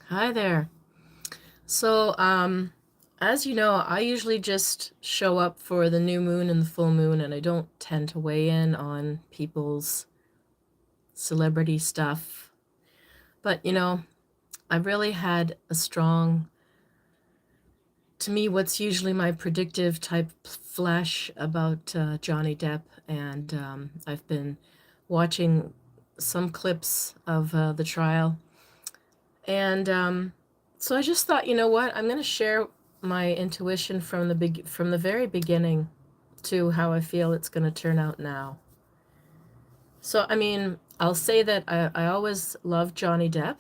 Hi there. So, as you know, I usually just show up for the new moon and the full moon, and I don't tend to weigh in on people's celebrity stuff. But, I've really had a strong, to me, what's usually my predictive type flash about Johnny Depp, and I've been watching some clips of the trial. And so I just thought, you know what? I'm going to share my intuition from from the very beginning to how I feel it's going to turn out now. So I mean, I'll say that I always loved Johnny Depp,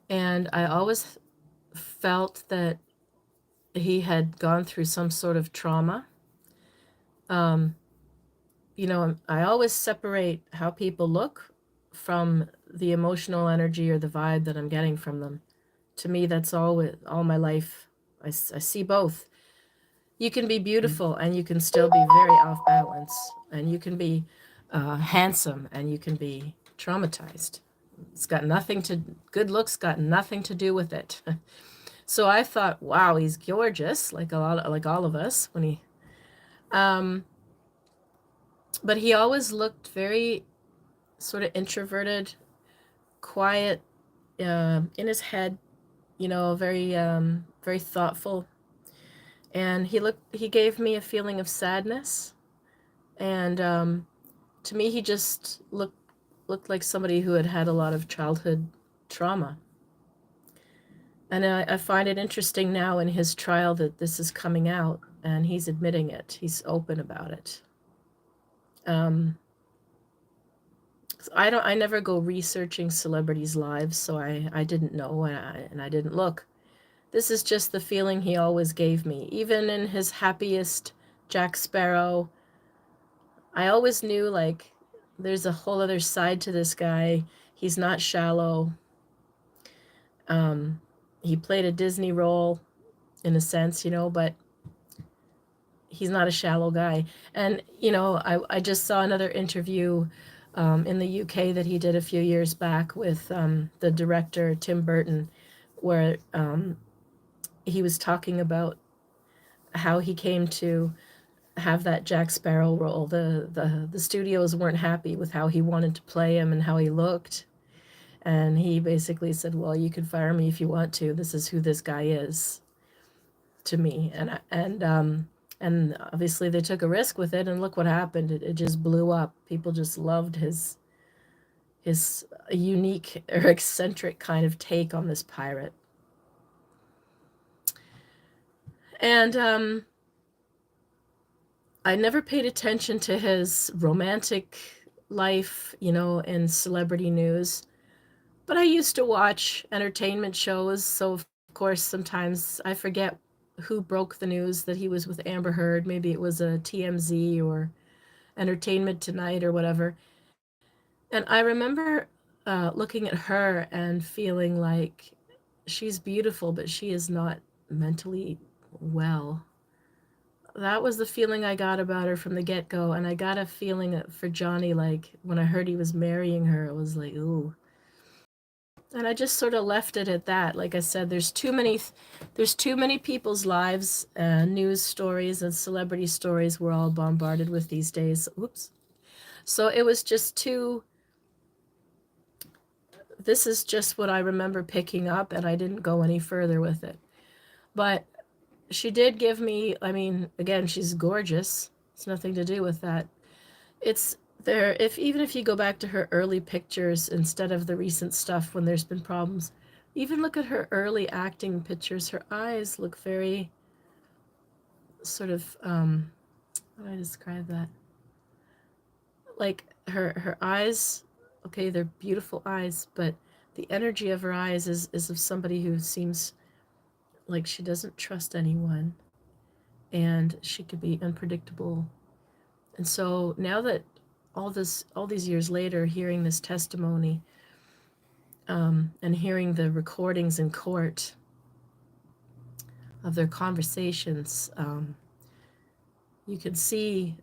and I always felt that he had gone through some sort of trauma. Um, I always separate how people look from the emotional energy or the vibe that I'm getting from them. To me, that's all my life. I see both. You can be beautiful and you can still be very off balance, and you can be handsome and you can be traumatized. It's got nothing to Good looks got nothing to do with it. So I thought, wow, he's gorgeous, like all of us when he um but he always looked very sort of introverted, quiet, in his head, very thoughtful. And he gave me a feeling of sadness. And to me, he just looked like somebody who had had a lot of childhood trauma. And I find it interesting now in his trial that this is coming out and he's admitting it. He's open about it. Um, I never go researching celebrities' lives, so I didn't know, and I didn't look. This is just the feeling he always gave me. Even in his happiest Jack Sparrow, I always knew, like, there's a whole other side to this guy. He's not shallow. Um, he played a Disney role in a sense, but he's not a shallow guy. And, I just saw another interview in the UK that he did a few years back with the director, Tim Burton, where he was talking about how he came to have that Jack Sparrow role. The studios weren't happy with how he wanted to play him and how he looked. And he basically said, "Well, you can fire me if you want to. This is who this guy is to me." And obviously they took a risk with it, and look what happened. It just blew up. People just loved his unique or eccentric kind of take on this pirate. And I never paid attention to his romantic life, in celebrity news. But I used to watch entertainment shows, so of course sometimes I forget who broke the news that he was with Amber Heard. Maybe it was a TMZ or Entertainment Tonight or whatever. And I remember looking at her and feeling like she's beautiful, but she is not mentally well. That was the feeling I got about her from the get go. And I got a feeling for Johnny, like when I heard he was marrying her, it was like, ooh. And I just sort of left it at that. Like I said, there's too many people's lives, news stories and celebrity stories we're all bombarded with these days. Oops. So it was just too. This is just what I remember picking up, and I didn't go any further with it. But she did give me. I mean, again, she's gorgeous. It's nothing to do with that. It's there. If even if you go back to her early pictures instead of the recent stuff when there's been problems, even look at her early acting pictures. Her eyes look very sort of how do I describe that? Like her eyes, okay, they're beautiful eyes, but the energy of her eyes is of somebody who seems like she doesn't trust anyone, and she could be unpredictable. And so now that all these years later, hearing this testimony, and hearing the recordings in court of their conversations, you could see,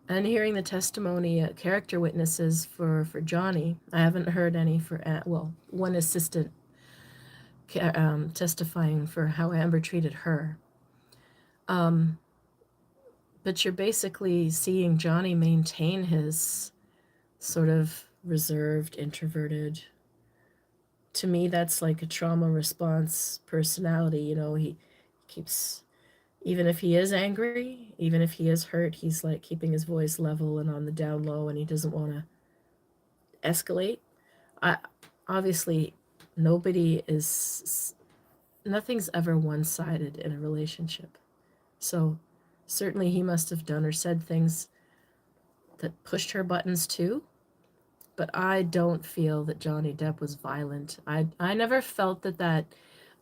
and hearing the testimony, character witnesses for Johnny. I haven't heard any for, well, one assistant. testifying for how Amber treated her. Um, but you're basically seeing Johnny maintain his sort of reserved, introverted. To me, that's like a trauma response personality. He keeps, even if he is angry, even if he is hurt, he's like keeping his voice level and on the down low, and he doesn't want to escalate. I obviously nobody is nothing's ever one-sided in a relationship. So certainly he must have done or said things that pushed her buttons too. But I don't feel that Johnny Depp was violent. I never felt that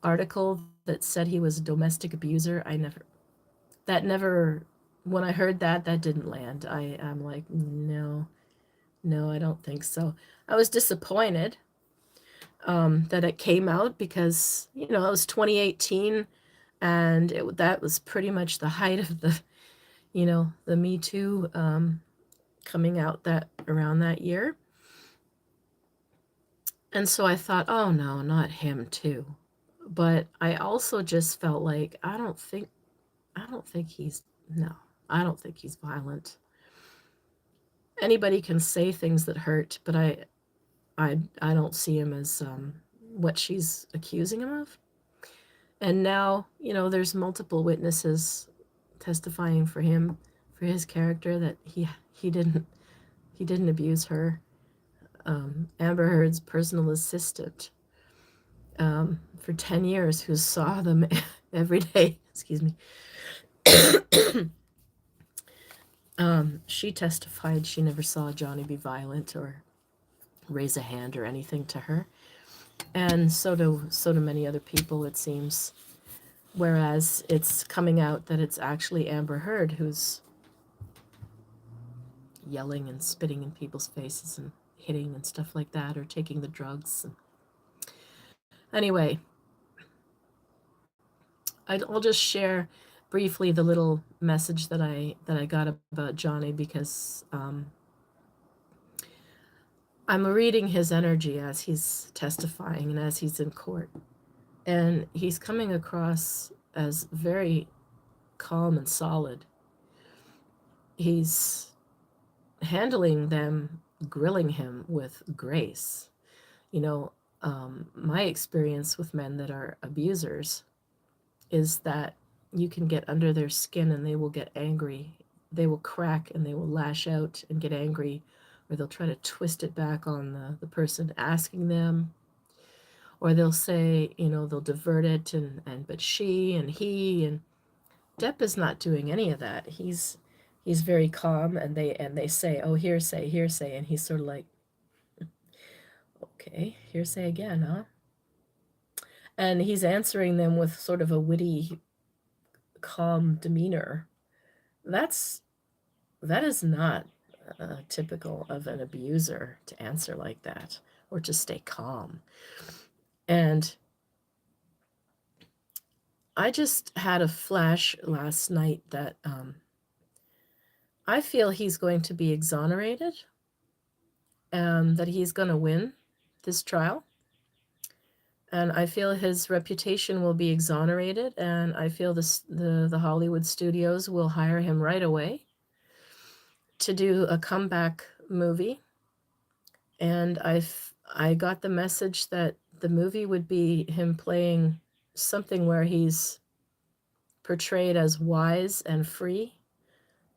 article that said he was a domestic abuser. That never, when I heard that, that didn't land. I'm like, no, no, I don't think so. I was disappointed that it came out because, it was 2018 and that was pretty much the height of the Me Too coming out that around that year. And so I thought, oh no, not him too. But I also just felt like I don't think he's no, I don't think he's violent. Anybody can say things that hurt, but I don't see him as what she's accusing him of. And now, there's multiple witnesses testifying for him, for his character, that he didn't abuse her. Amber Heard's personal assistant for 10 years, who saw them every day. Excuse me. She testified she never saw Johnny be violent or raise a hand or anything to her, and so do many other people, it seems. Whereas it's coming out that it's actually Amber Heard who's yelling and spitting in people's faces and hitting and stuff like that, or taking the drugs. Anyway, I'll just share briefly the little message that I got about Johnny, because I'm reading his energy as he's testifying and as he's in court, and he's coming across as very calm and solid. He's handling them, grilling him with grace. My experience with men that are abusers is that you can get under their skin and they will get angry. They will crack and they will lash out and get angry, or they'll try to twist it back on the person asking them, or they'll say, they'll divert it, and but she and he, and Depp is not doing any of that. He's very calm, and they say, oh, hearsay, hearsay, and he's sort of like, okay, hearsay again, huh? And he's answering them with sort of a witty, calm demeanor. That is not typical of an abuser to answer like that, or to stay calm. And I just had a flash last night that I feel he's going to be exonerated, that he's going to win this trial. And I feel his reputation will be exonerated, and I feel the Hollywood studios will hire him right away to do a comeback movie. And I got the message that the movie would be him playing something where he's portrayed as wise and free.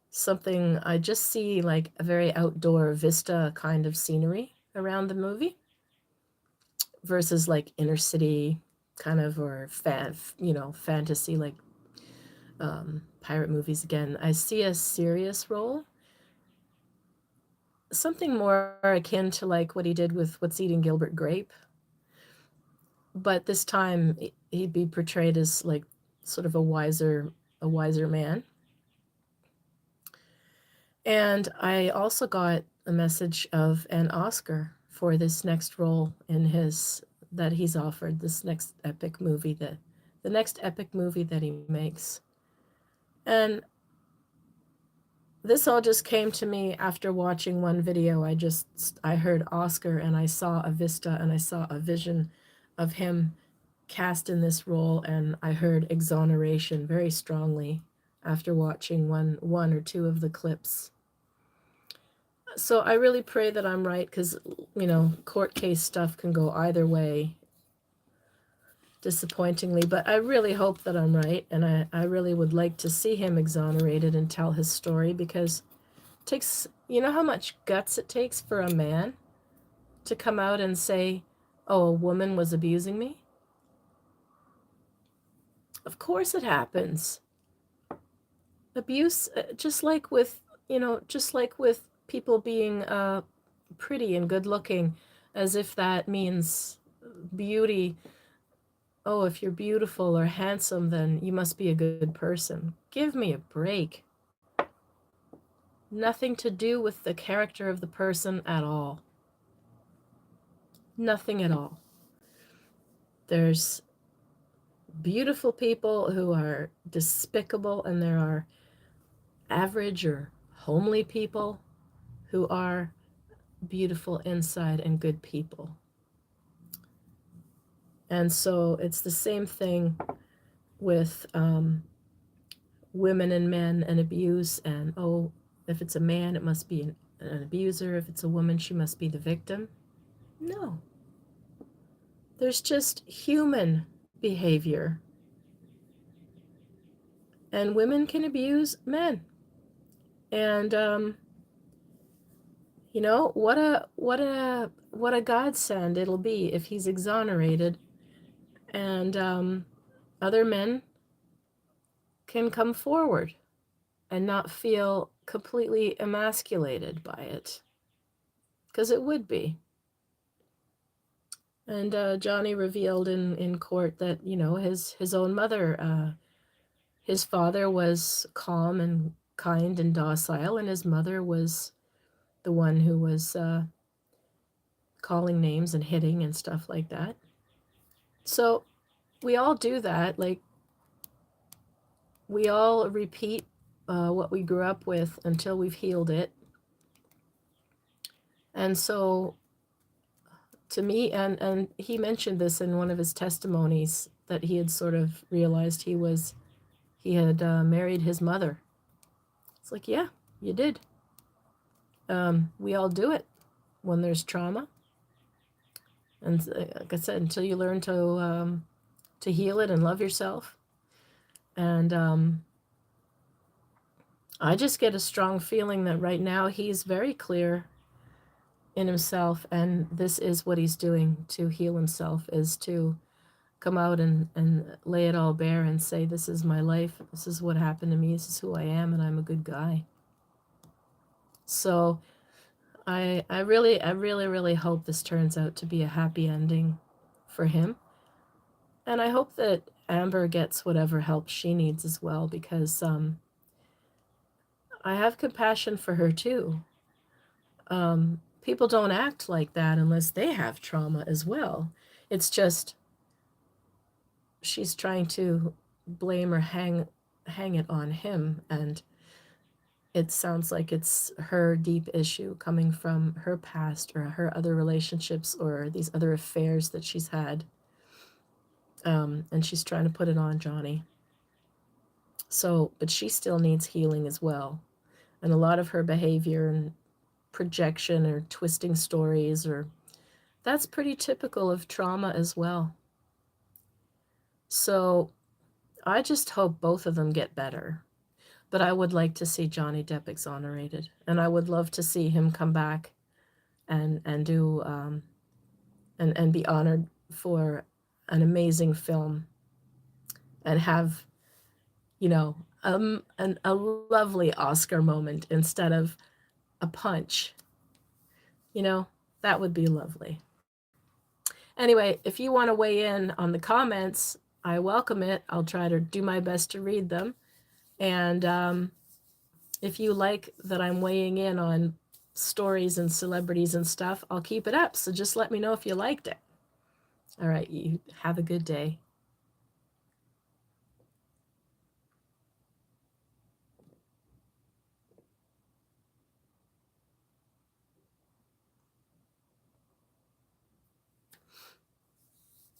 Something I just see like a very outdoor vista kind of scenery around the movie, versus like inner city kind of, or fantasy, like pirate movies again. I see a serious role, something more akin to like what he did with What's Eating Gilbert Grape, but this time he'd be portrayed as like sort of a wiser man. And I also got a message of an Oscar for this next role that he's offered, this next epic movie, the next epic movie that he makes. And this all just came to me after watching one video. I heard Oscar, and I saw a vista, and I saw a vision of him cast in this role, and I heard exoneration very strongly after watching one or two of the clips. So I really pray that I'm right, because court case stuff can go either way, disappointingly, but I really hope that I'm right, and I really would like to see him exonerated and tell his story, because it takes, how much guts it takes for a man to come out and say, oh, a woman was abusing me? Of course it happens. Abuse, just like with, people being pretty and good looking, as if that means beauty. Oh, if you're beautiful or handsome, then you must be a good person. Give me a break. Nothing to do with the character of the person at all. Nothing at all. There's beautiful people who are despicable, and there are average or homely people who are beautiful inside and good people. And so it's the same thing with women and men and abuse, and oh, if it's a man, it must be an abuser. If it's a woman, she must be the victim. No. There's just human behavior. And women can abuse men. And what a godsend it'll be if he's exonerated, and other men can come forward and not feel completely emasculated by it, because it would be. And Johnny revealed in court that his own mother, his father was calm and kind and docile, and his mother was the one who was calling names and hitting and stuff like that. So we all do that. Like, we all repeat what we grew up with until we've healed it. And so, to me, and he mentioned this in one of his testimonies, that he had sort of realized he had married his mother. It's like, yeah, you did. We all do it when there's trauma. And like I said, until you learn to heal it and love yourself. And I just get a strong feeling that right now he's very clear in himself, and this is what he's doing to heal himself, is to come out and lay it all bare and say, this is my life, this is what happened to me, this is who I am, and I'm a good guy. So I really hope this turns out to be a happy ending for him. And I hope that Amber gets whatever help she needs as well, because I have compassion for her too. People don't act like that unless they have trauma as well. It's just she's trying to blame or hang it on him, and it sounds like it's her deep issue coming from her past or her other relationships or these other affairs that she's had. And she's trying to put it on Johnny. So, but she still needs healing as well. And a lot of her behavior and projection or twisting stories, or that's pretty typical of trauma as well. So I just hope both of them get better. But I would like to see Johnny Depp exonerated, and I would love to see him come back and do and be honored for an amazing film, and have a lovely Oscar moment instead of a punch. That would be lovely. Anyway, if you want to weigh in on the comments, I welcome it. I'll try to do my best to read them. And if you like that I'm weighing in on stories and celebrities and stuff, I'll keep it up. So just let me know if you liked it. All right, you have a good day.